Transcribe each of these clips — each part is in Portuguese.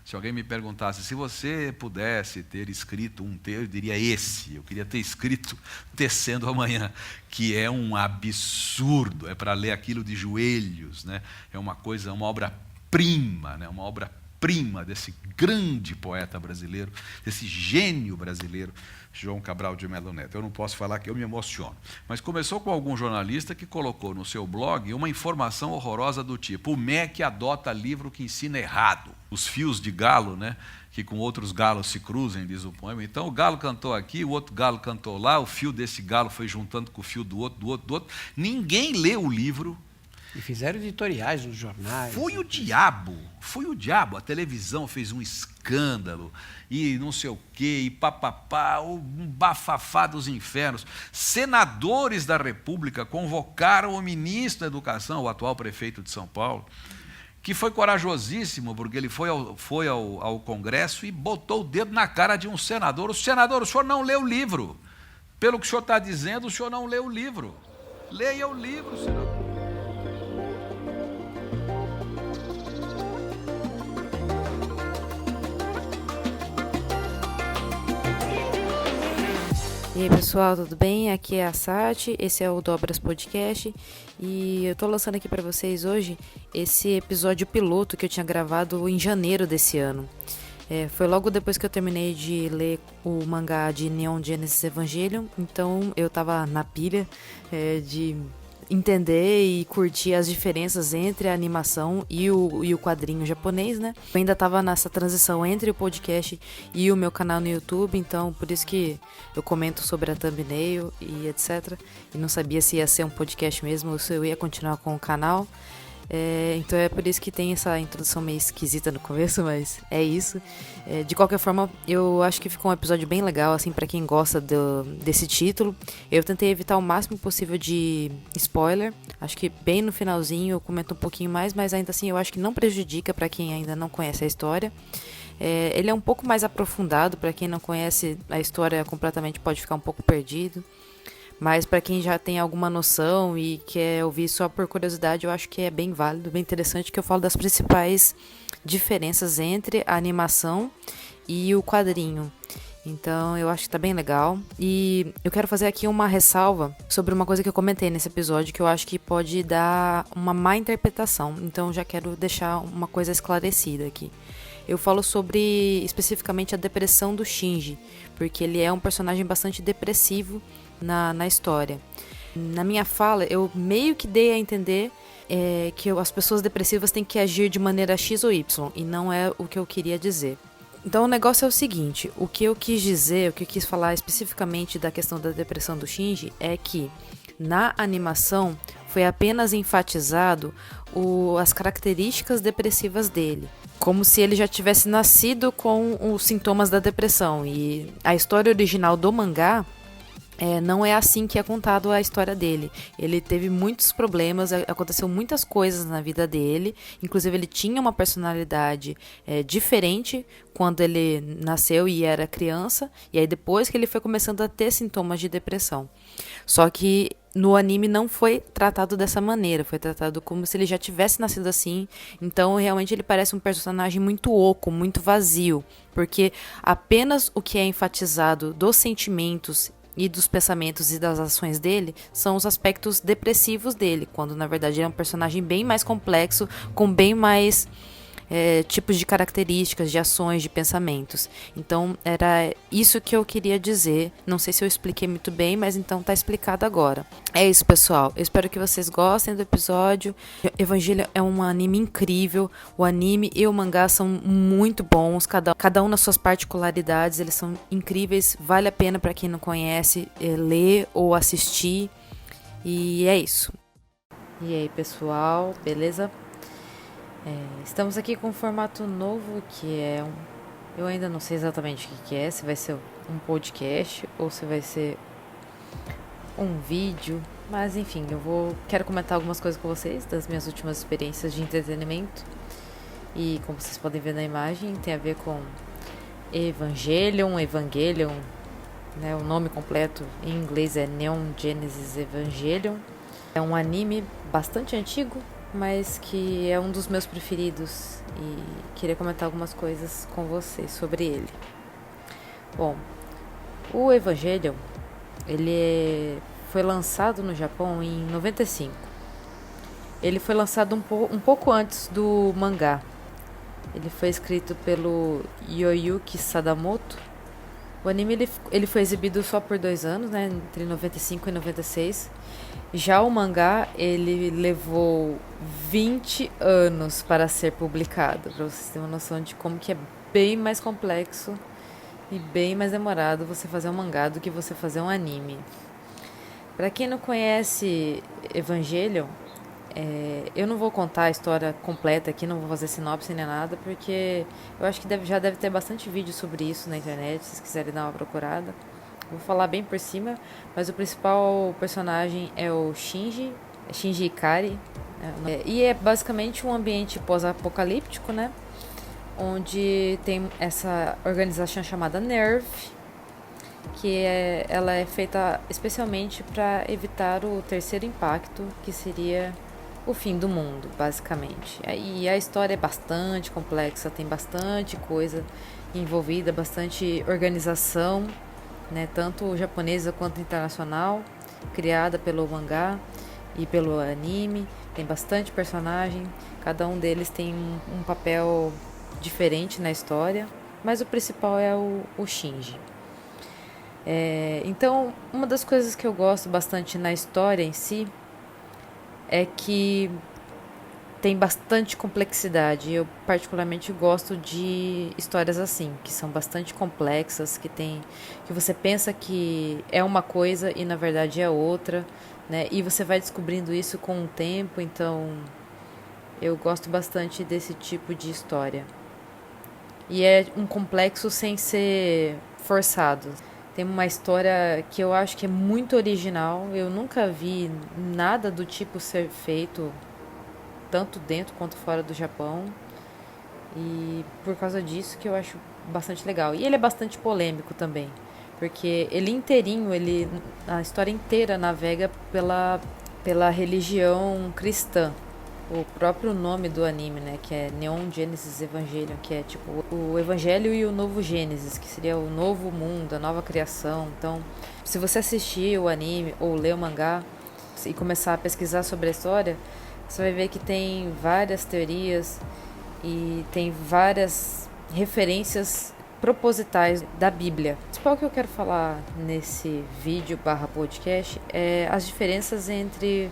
Se alguém me perguntasse, se você pudesse ter escrito um texto, eu diria esse. Eu queria ter escrito Tecendo Amanhã, que é um absurdo, é para ler aquilo de joelhos, né? É uma coisa, uma obra-prima, né? Uma obra-prima desse grande poeta brasileiro, desse gênio brasileiro, João Cabral de Melo Neto. Eu não posso falar que eu me emociono. Mas começou com algum jornalista que colocou no seu blog uma informação horrorosa do tipo: o MEC adota livro que ensina errado. Os fios de galo, né, que com outros galos se cruzem, diz o poema. Então o galo cantou aqui, o outro galo cantou lá, o fio desse galo foi juntando com o fio do outro, do outro, do outro. Ninguém leu o livro. E fizeram editoriais nos jornais. Foi o diabo. A televisão fez um escândalo, e não sei o quê, e papapá, um bafafá dos infernos. Senadores da República convocaram o ministro da Educação, o atual prefeito de São Paulo, que foi corajosíssimo, porque ele foi ao Congresso e botou o dedo na cara de um senador. O senador, o senhor não leu o livro. Pelo que o senhor está dizendo, o senhor não leu o livro. Leia o livro, senador. E aí pessoal, tudo bem? Aqui é a Sati, esse é o Dobras Podcast e eu tô lançando aqui pra vocês hoje esse episódio piloto que eu tinha gravado em janeiro desse ano. Foi logo depois que eu terminei de ler o mangá de Neon Genesis Evangelion, então eu tava na pilha de entender e curtir as diferenças entre a animação e o quadrinho japonês, né? Eu ainda tava nessa transição entre o podcast e o meu canal no YouTube, então por isso que eu comento sobre a thumbnail e etc. E não sabia se ia ser um podcast mesmo ou se eu ia continuar com o canal. Então é por isso que tem essa introdução meio esquisita no começo, mas é isso. De qualquer forma, eu acho que ficou um episódio bem legal, assim, pra quem gosta desse título. Eu tentei evitar o máximo possível de spoiler. Acho que bem no finalzinho eu comento um pouquinho mais, mas ainda assim eu acho que não prejudica pra quem ainda não conhece a história. Ele é um pouco mais aprofundado, pra quem não conhece a história completamente pode ficar um pouco perdido. Mas para quem já tem alguma noção e quer ouvir só por curiosidade, eu acho que é bem válido, bem interessante, que eu falo das principais diferenças entre a animação e o quadrinho. Então eu acho que tá bem legal. E eu quero fazer aqui uma ressalva sobre uma coisa que eu comentei nesse episódio, que eu acho que pode dar uma má interpretação. Então já quero deixar uma coisa esclarecida aqui. Eu falo sobre especificamente a depressão do Shinji, porque ele é um personagem bastante depressivo na história. Na minha fala, eu meio que dei a entender que as pessoas depressivas têm que agir de maneira X ou Y, e não é o que eu queria dizer. Então o negócio é o seguinte, o que eu quis dizer, o que eu quis falar especificamente da questão da depressão do Shinji é que na animação foi apenas enfatizado as características depressivas dele, como se ele já tivesse nascido com os sintomas da depressão, e a história original do mangá não é assim que é contado a história dele. Ele teve muitos problemas, aconteceu muitas coisas na vida dele. Inclusive ele tinha uma personalidade diferente quando ele nasceu e era criança. E aí depois que ele foi começando a ter sintomas de depressão. Só que no anime não foi tratado dessa maneira. Foi tratado como se ele já tivesse nascido assim. Então realmente ele parece um personagem muito oco, muito vazio. Porque apenas o que é enfatizado dos sentimentos e dos pensamentos e das ações dele são os aspectos depressivos dele, quando na verdade ele é um personagem bem mais complexo, com bem mais tipos de características, de ações, de pensamentos. Então era isso que eu queria dizer. Não sei se eu expliquei muito bem, mas então tá explicado agora. É isso, pessoal. Eu espero que vocês gostem do episódio. Evangelho é um anime incrível. O anime e o mangá são muito bons, cada um nas suas particularidades. Eles são incríveis. Vale a pena para quem não conhece ler ou assistir. E é isso. E aí, pessoal, beleza? Estamos aqui com um formato novo que é eu ainda não sei exatamente o que é, se vai ser um podcast ou se vai ser um vídeo, mas enfim, quero comentar algumas coisas com vocês das minhas últimas experiências de entretenimento. E como vocês podem ver na imagem, tem a ver com Evangelion, né? O nome completo em inglês é Neon Genesis Evangelion. É um anime bastante antigo, mas que é um dos meus preferidos e queria comentar algumas coisas com você sobre ele. Bom, o Evangelion, foi lançado no Japão em 95. Ele foi lançado um pouco antes do mangá. Ele foi escrito pelo Yoyuki Sadamoto. O anime ele foi exibido só por 2 anos, né, entre 95 e 96. Já o mangá, ele levou 20 anos para ser publicado, para vocês terem uma noção de como que é bem mais complexo e bem mais demorado você fazer um mangá do que você fazer um anime. Para quem não conhece Evangelion, eu não vou contar a história completa aqui, não vou fazer sinopse nem nada, porque eu acho que já deve ter bastante vídeo sobre isso na internet, se vocês quiserem dar uma procurada. Vou falar bem por cima, mas o principal personagem é o Shinji Ikari, e é basicamente um ambiente pós-apocalíptico, né? Onde tem essa organização chamada NERV, ela é feita especialmente para evitar o terceiro impacto, que seria o fim do mundo, basicamente. E a história é bastante complexa, tem bastante coisa envolvida, bastante organização, né, tanto japonesa quanto internacional, criada pelo mangá e pelo anime. Tem bastante personagem, cada um deles tem um papel diferente na história, mas o principal é o Shinji. Então, uma das coisas que eu gosto bastante na história em si é que tem bastante complexidade. Eu particularmente gosto de histórias assim, que são bastante complexas, que você pensa que é uma coisa e na verdade é outra, né? E você vai descobrindo isso com o tempo, então eu gosto bastante desse tipo de história. E é um complexo sem ser forçado. Tem uma história que eu acho que é muito original. Eu nunca vi nada do tipo ser feito, tanto dentro quanto fora do Japão. E por causa disso que eu acho bastante legal. E ele é bastante polêmico também. Porque ele inteirinho, a história inteira navega pela religião cristã. O próprio nome do anime, né, que é Neon Genesis Evangelion, que é tipo o Evangelho e o novo Gênesis, que seria o novo mundo, a nova criação. Então, se você assistir o anime ou ler o mangá e começar a pesquisar sobre a história, você vai ver que tem várias teorias e tem várias referências propositais da Bíblia. O principal que eu quero falar nesse vídeo /podcast é as diferenças entre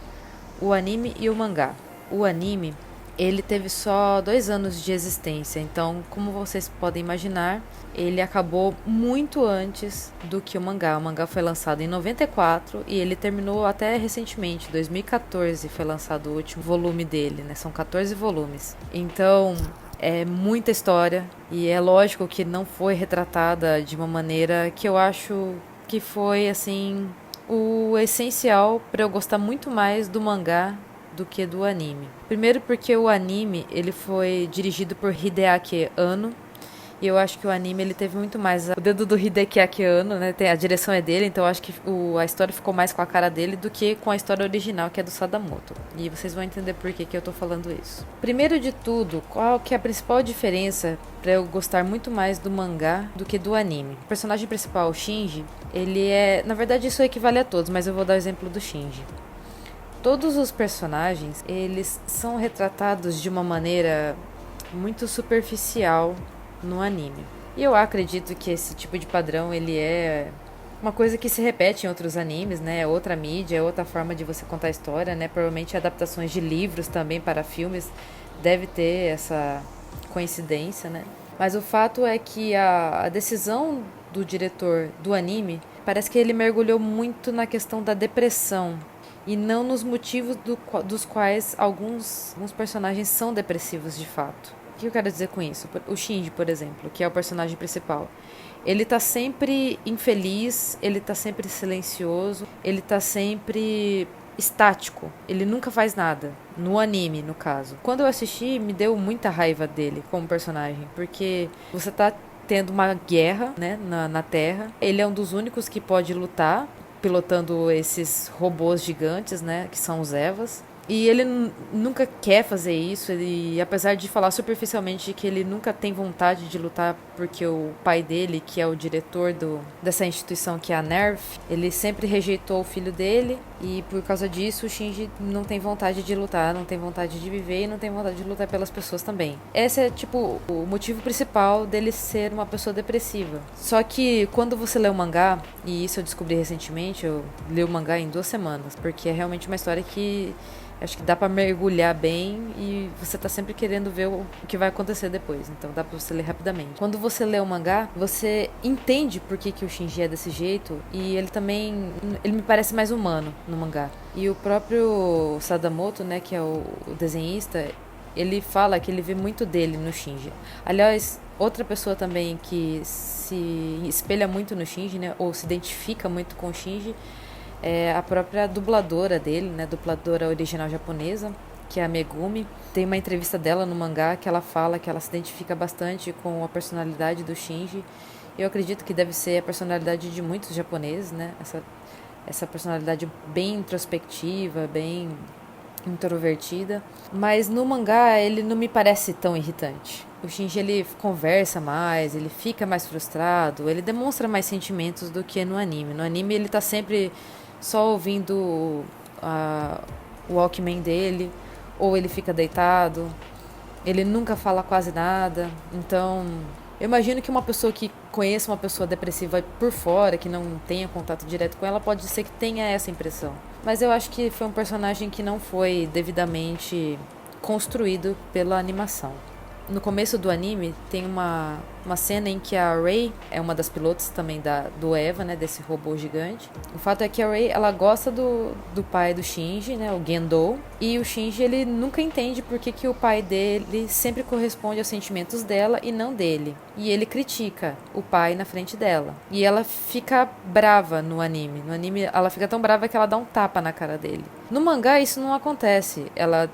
o anime e o mangá. O anime, ele teve só 2 anos de existência, então, como vocês podem imaginar, ele acabou muito antes do que o mangá. O mangá foi lançado em 94 e ele terminou até recentemente, 2014 foi lançado o último volume dele, né? São 14 volumes. Então, é muita história e é lógico que não foi retratada de uma maneira que eu acho que foi, assim, o essencial para eu gostar muito mais do mangá do que do anime. Primeiro porque o anime ele foi dirigido por Hideaki Anno e eu acho que o anime ele teve muito mais o dedo do Hideaki Anno, né? A direção é dele, então eu acho que a história ficou mais com a cara dele do que com a história original, que é do Sadamoto. E vocês vão entender por que eu tô falando isso. Primeiro de tudo, qual que é a principal diferença para eu gostar muito mais do mangá do que do anime? O personagem principal, o Shinji, ele na verdade isso equivale a todos, mas eu vou dar o exemplo do Shinji. Todos os personagens, eles são retratados de uma maneira muito superficial no anime. E eu acredito que esse tipo de padrão, ele é uma coisa que se repete em outros animes, né? É outra mídia, é outra forma de você contar a história, né? Provavelmente adaptações de livros também para filmes deve ter essa coincidência, né? Mas o fato é que a decisão do diretor do anime, parece que ele mergulhou muito na questão da depressão e não nos motivos dos quais alguns personagens são depressivos de fato. O que eu quero dizer com isso? O Shinji, por exemplo, que é o personagem principal, ele tá sempre infeliz, ele tá sempre silencioso, ele tá sempre estático, ele nunca faz nada, no anime, no caso. Quando eu assisti, me deu muita raiva dele como personagem, porque você tá tendo uma guerra, né, na Terra, ele é um dos únicos que pode lutar, pilotando esses robôs gigantes, né, que são os Evas. E ele nunca quer fazer isso, ele, apesar de falar superficialmente que ele nunca tem vontade de lutar porque o pai dele, que é o diretor dessa instituição que é a NERV, ele sempre rejeitou o filho dele e por causa disso o Shinji não tem vontade de lutar, não tem vontade de viver e não tem vontade de lutar pelas pessoas também. Esse é tipo o motivo principal dele ser uma pessoa depressiva. Só que quando você lê o mangá, e isso eu descobri recentemente, eu li o mangá em 2 semanas, porque é realmente uma história que acho que dá pra mergulhar bem e você tá sempre querendo ver o que vai acontecer depois. Então dá pra você ler rapidamente. Quando você lê o mangá, você entende por que o Shinji é desse jeito. E ele também... Ele me parece mais humano no mangá. E o próprio Sadamoto, né, que é o desenhista, ele fala que ele vê muito dele no Shinji. Aliás, outra pessoa também que se espelha muito no Shinji, né, ou se identifica muito com o Shinji, é a própria dubladora dele, né, dubladora original japonesa, que é a Megumi. Tem uma entrevista dela no mangá que ela fala que ela se identifica bastante com a personalidade do Shinji. Eu acredito que deve ser a personalidade de muitos japoneses, né, essa personalidade bem introspectiva, bem introvertida. Mas no mangá ele não me parece tão irritante. O Shinji, ele conversa mais, ele fica mais frustrado, ele demonstra mais sentimentos do que no anime. No anime ele tá sempre só ouvindo o Walkman dele, ou ele fica deitado, ele nunca fala quase nada. Então, eu imagino que uma pessoa que conheça uma pessoa depressiva por fora, que não tenha contato direto com ela, pode ser que tenha essa impressão. Mas eu acho que foi um personagem que não foi devidamente construído pela animação. No começo do anime tem uma cena em que a Rei é uma das pilotos também do Eva, né, desse robô gigante. O fato é que a Rei, ela gosta do pai do Shinji, né, o Gendo, e o Shinji, ele nunca entende por que o pai dele sempre corresponde aos sentimentos dela e não dele. E ele critica o pai na frente dela. E ela fica brava no anime. No anime ela fica tão brava que ela dá um tapa na cara dele. No mangá isso não acontece. Ela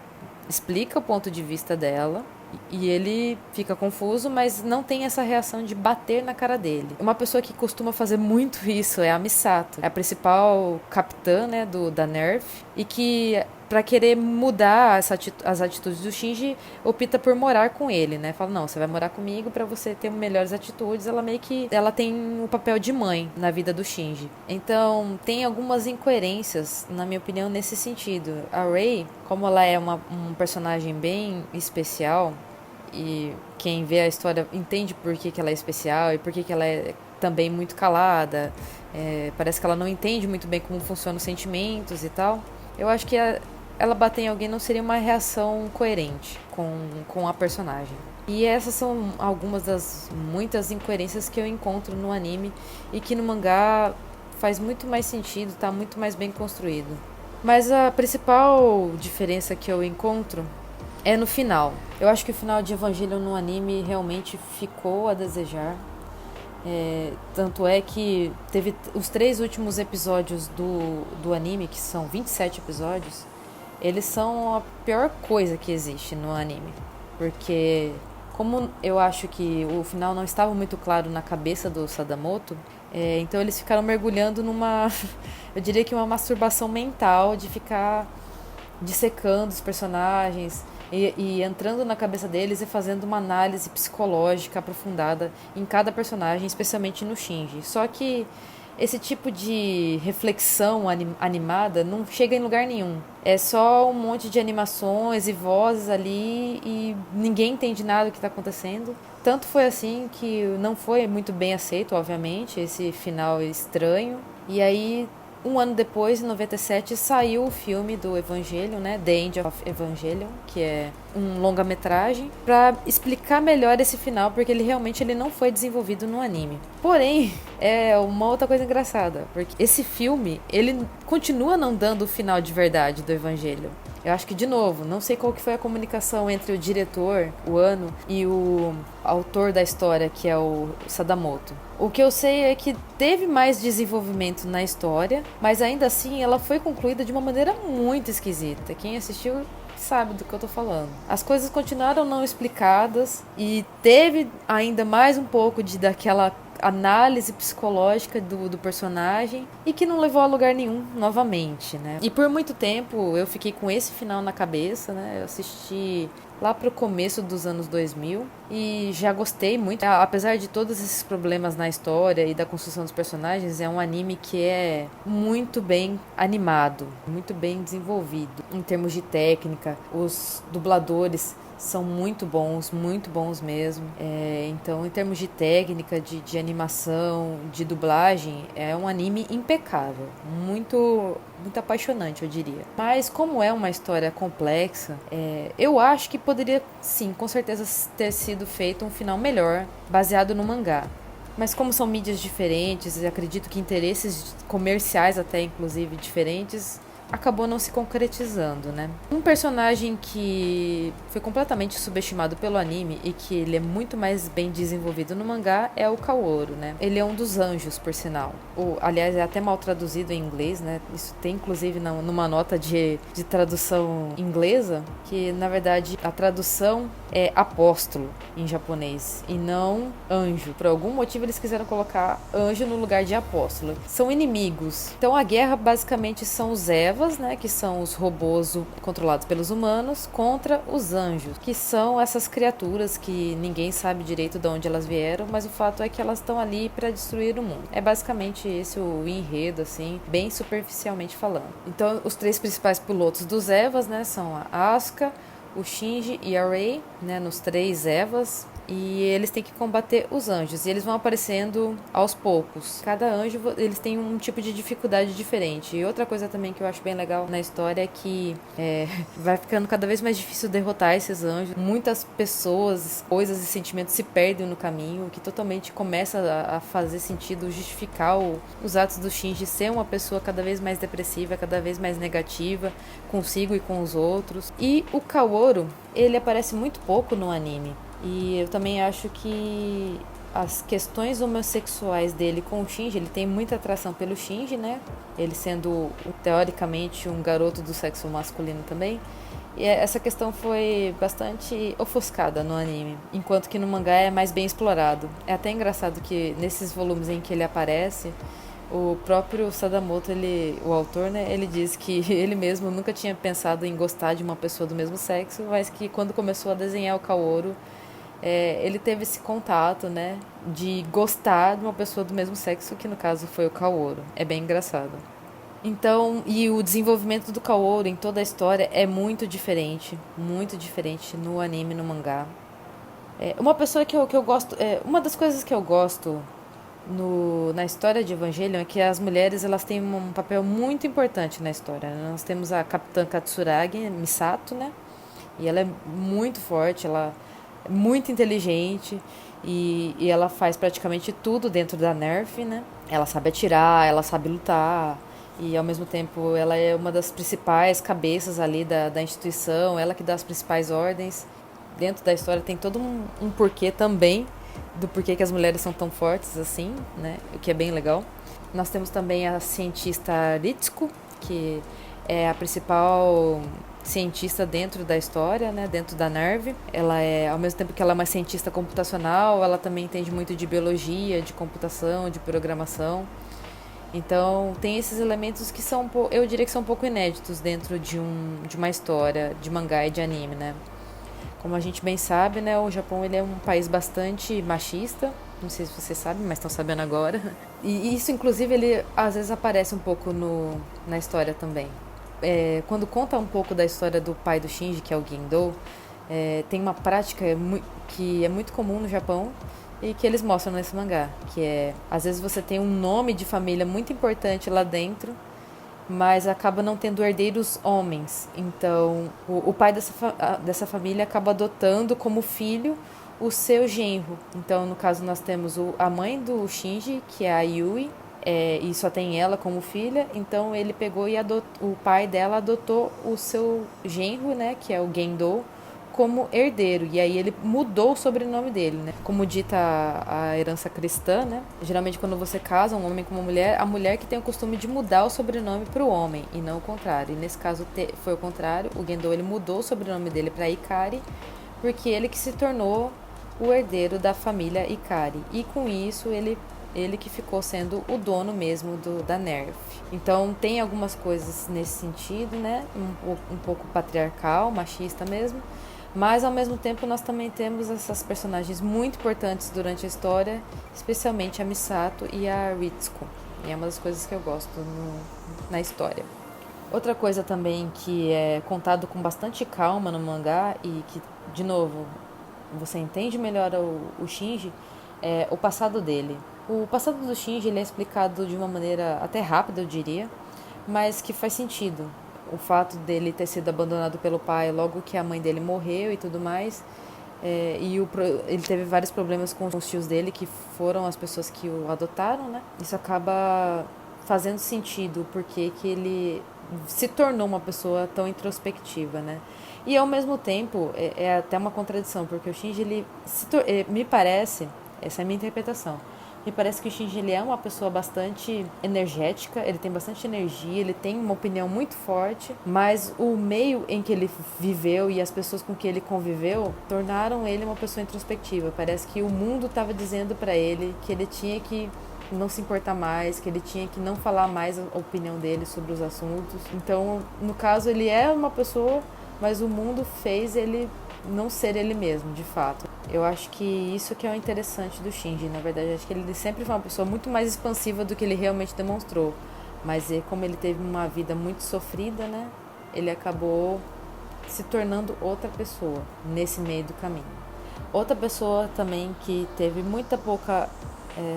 explica o ponto de vista dela e ele fica confuso, mas não tem essa reação de bater na cara dele. Uma pessoa que costuma fazer muito isso é a Misato, é a principal capitã, né, da NERV, e que, pra querer mudar as atitudes do Shinji, opta por morar com ele, né? Fala, não, você vai morar comigo pra você ter melhores atitudes. Ela meio que... ela tem o papel de mãe na vida do Shinji. Então, tem algumas incoerências, na minha opinião, nesse sentido. A Rei, como ela é um personagem bem especial, e quem vê a história entende por que ela é especial e por que ela é também muito calada. Parece que ela não entende muito bem como funcionam os sentimentos e tal. Eu acho que ela bater em alguém não seria uma reação coerente com a personagem. E essas são algumas das muitas incoerências que eu encontro no anime e que no mangá faz muito mais sentido, tá muito mais bem construído. Mas a principal diferença que eu encontro é no final. Eu acho que o final de Evangelion no anime realmente ficou a desejar. Tanto é que teve os 3 últimos episódios do anime, que são 27 episódios, eles são a pior coisa que existe no anime. Porque, como eu acho que o final não estava muito claro na cabeça do Sadamoto, então eles ficaram mergulhando numa, eu diria que uma masturbação mental de ficar dissecando os personagens e entrando na cabeça deles e fazendo uma análise psicológica aprofundada em cada personagem, especialmente no Shinji. Só que esse tipo de reflexão animada não chega em lugar nenhum. É só um monte de animações e vozes ali e ninguém entende nada do que está acontecendo. Tanto foi assim que não foi muito bem aceito, obviamente, esse final estranho. E aí, um ano depois, em 97, saiu o filme do Evangelion, né? The End of Evangelion, que é um longa-metragem, para explicar melhor esse final, porque ele não foi desenvolvido no anime. Porém, é uma outra coisa engraçada, porque esse filme, ele continua não dando o final de verdade do Evangelion. Eu acho que, de novo, não sei qual que foi a comunicação entre o diretor, o Ano, e o autor da história, que é o Sadamoto. O que eu sei é que teve mais desenvolvimento na história, mas ainda assim ela foi concluída de uma maneira muito esquisita. Quem assistiu sabe do que eu tô falando. As coisas continuaram não explicadas e teve ainda mais um pouco daquela análise psicológica do personagem e que não levou a lugar nenhum novamente, né? E por muito tempo eu fiquei com esse final na cabeça, né? Eu assisti lá pro começo dos anos 2000 e já gostei muito. Apesar de todos esses problemas na história e da construção dos personagens, é um anime que é muito bem animado, muito bem desenvolvido em termos de técnica. Os dubladores são muito bons mesmo. Então, em termos de técnica, de animação, de dublagem, é um anime impecável. Muito apaixonante, eu diria. Mas, como é uma história complexa, eu acho que poderia, sim, com certeza ter sido feito um final melhor, baseado no mangá. Mas como são mídias diferentes, e acredito que interesses comerciais até, inclusive, diferentes, acabou não se concretizando, né? Um personagem que foi completamente subestimado pelo anime e que ele é muito mais bem desenvolvido no mangá é o Kaworu, né? Ele é um dos anjos, por sinal. Aliás, é até mal traduzido em inglês, né? Isso tem, inclusive, numa nota de tradução inglesa, que, na verdade, a tradução é apóstolo em japonês e não anjo. Por algum motivo, eles quiseram colocar anjo no lugar de apóstolo. São inimigos. Então, a guerra, basicamente, são os Evas, né, que são os robôs controlados pelos humanos, contra os anjos, que são essas criaturas que ninguém sabe direito de onde elas vieram, mas o fato é que elas estão ali para destruir o mundo. É basicamente esse o enredo, assim, bem superficialmente falando. Então, os três principais pilotos dos Evas, né, são a Asuka, o Shinji e a Rei, né, nos três Evas, e eles têm que combater os anjos, e eles vão aparecendo aos poucos. Cada anjo, eles têm um tipo de dificuldade diferente. E outra coisa também que eu acho bem legal na história é que vai ficando cada vez mais difícil derrotar esses anjos. Muitas pessoas, coisas e sentimentos se perdem no caminho, o que totalmente começa a fazer sentido justificar os atos do Shinji ser uma pessoa cada vez mais depressiva, cada vez mais negativa consigo e com os outros. E o Kaworu, ele aparece muito pouco no anime. E eu também acho que as questões homossexuais dele com o Shinji, ele tem muita atração pelo Shinji, né? Ele sendo, teoricamente, um garoto do sexo masculino também. E essa questão foi bastante ofuscada no anime, enquanto que no mangá é mais bem explorado. É até engraçado que nesses volumes em que ele aparece, o próprio Sadamoto, o autor, né, ele diz que ele mesmo nunca tinha pensado em gostar de uma pessoa do mesmo sexo, mas que quando começou a desenhar o Kaworu, ele teve esse contato, né, de gostar de uma pessoa do mesmo sexo, que no caso foi o Kaworu. É bem engraçado. Então, e o desenvolvimento do Kaworu em toda a história é muito diferente no anime e no mangá. Uma pessoa que eu gosto, uma das coisas que eu gosto na história de Evangelion é que as mulheres, elas têm um papel muito importante na história. Nós temos a Capitã Katsuragi, Misato, né? E ela é muito forte, ela é muito inteligente e ela faz praticamente tudo dentro da NERF, né? Ela sabe atirar, ela sabe lutar e ao mesmo tempo ela é uma das principais cabeças ali da instituição, ela que dá as principais ordens. Dentro da história tem todo um porquê também do porquê que as mulheres são tão fortes assim, né? O que é bem legal. Nós temos também a cientista Ritsuko, que é a principal cientista dentro da história, né? Dentro da NERV. Ela ao mesmo tempo que ela é uma cientista computacional, ela também entende muito de biologia, de computação, de programação. Então, tem esses elementos que são, eu diria que são um pouco inéditos dentro de uma história de mangá e de anime, né? Como a gente bem sabe, né, o Japão, ele é um país bastante machista, não sei se vocês sabem, mas estão sabendo agora. E isso, inclusive, ele às vezes aparece um pouco na história também. Quando conta um pouco da história do pai do Shinji, que é o Gendo, tem uma prática que é muito comum no Japão e que eles mostram nesse mangá, que às vezes você tem um nome de família muito importante lá dentro, mas acaba não tendo herdeiros homens. Então, o pai dessa família acaba adotando como filho o seu genro. Então, no caso, nós temos a mãe do Shinji, que é a Yui, e só tem ela como filha. Então, ele pegou e o pai dela adotou o seu genro, né, que é o Gendo, como herdeiro, e aí ele mudou o sobrenome dele, né? Como dita a herança cristã, né? Geralmente quando você casa um homem com uma mulher, a mulher que tem o costume de mudar o sobrenome para o homem, e não o contrário. E nesse caso foi o contrário, o Gendo, ele mudou o sobrenome dele para Ikari, porque ele que se tornou o herdeiro da família Ikari. E com isso ele que ficou sendo o dono mesmo da Nerf. Então tem algumas coisas nesse sentido, né? Um pouco patriarcal, machista mesmo. Mas ao mesmo tempo nós também temos essas personagens muito importantes durante a história, especialmente a Misato e a Ritsuko. E é uma das coisas que eu gosto na história. Outra coisa também que é contado com bastante calma no mangá e que, de novo, você entende melhor o Shinji, é o passado dele. O passado do Shinji ele é explicado de uma maneira até rápida, eu diria, mas que faz sentido. O fato dele ter sido abandonado pelo pai logo que a mãe dele morreu e tudo mais. Ele teve vários problemas com os tios dele, que foram as pessoas que o adotaram, né? Isso acaba fazendo sentido, porque que ele se tornou uma pessoa tão introspectiva, né? E ao mesmo tempo, é até uma contradição, porque o Shinji, me parece, essa é a minha interpretação, me parece que o Shinji ele é uma pessoa bastante energética, ele tem bastante energia, ele tem uma opinião muito forte, mas o meio em que ele viveu e as pessoas com que ele conviveu tornaram ele uma pessoa introspectiva. Parece que o mundo estava dizendo para ele que ele tinha que não se importar mais, que ele tinha que não falar mais a opinião dele sobre os assuntos. Então, no caso, ele é uma pessoa, mas o mundo fez ele não ser ele mesmo, de fato. Eu acho que isso que é o interessante do Shinji, na verdade. Eu acho que ele sempre foi uma pessoa muito mais expansiva do que ele realmente demonstrou. Mas como ele teve uma vida muito sofrida, né? Ele acabou se tornando outra pessoa nesse meio do caminho. Outra pessoa também que teve muita pouca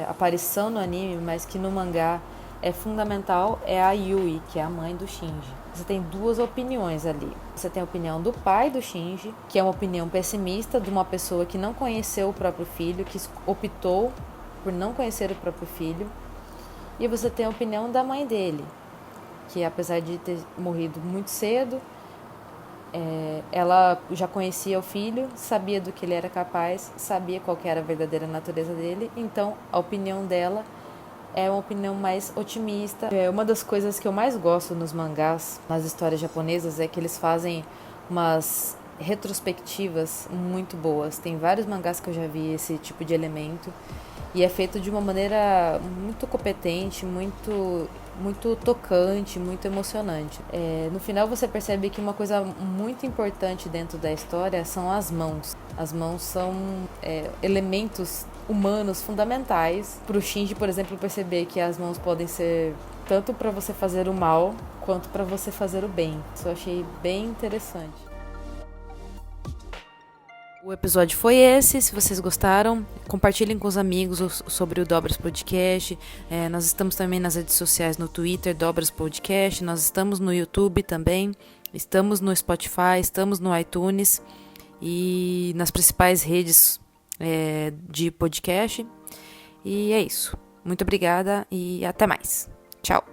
aparição no anime, mas que no mangá é fundamental, é a Yui, que é a mãe do Shinji. Você tem duas opiniões ali. Você tem a opinião do pai do Shinji, que é uma opinião pessimista de uma pessoa que não conheceu o próprio filho, que optou por não conhecer o próprio filho. E você tem a opinião da mãe dele, que apesar de ter morrido muito cedo, ela já conhecia o filho, sabia do que ele era capaz, sabia qual que era a verdadeira natureza dele. Então a opinião dela é uma opinião mais otimista. Uma das coisas que eu mais gosto nos mangás, nas histórias japonesas, é que eles fazem umas retrospectivas muito boas. Tem vários mangás que eu já vi esse tipo de elemento. E é feito de uma maneira muito competente, muito tocante, muito emocionante. No final você percebe que uma coisa muito importante dentro da história são as mãos. As mãos são elementos humanos fundamentais para o Shinji, por exemplo, perceber que as mãos podem ser tanto para você fazer o mal quanto para você fazer o bem. Isso eu achei bem interessante. O episódio foi esse. Se vocês gostaram, compartilhem com os amigos sobre o Dobras Podcast. Nós estamos também nas redes sociais, no Twitter, Dobras Podcast. Nós estamos no YouTube também. Estamos no Spotify, estamos no iTunes e nas principais redes de podcast. E é isso. Muito obrigada e até mais. Tchau.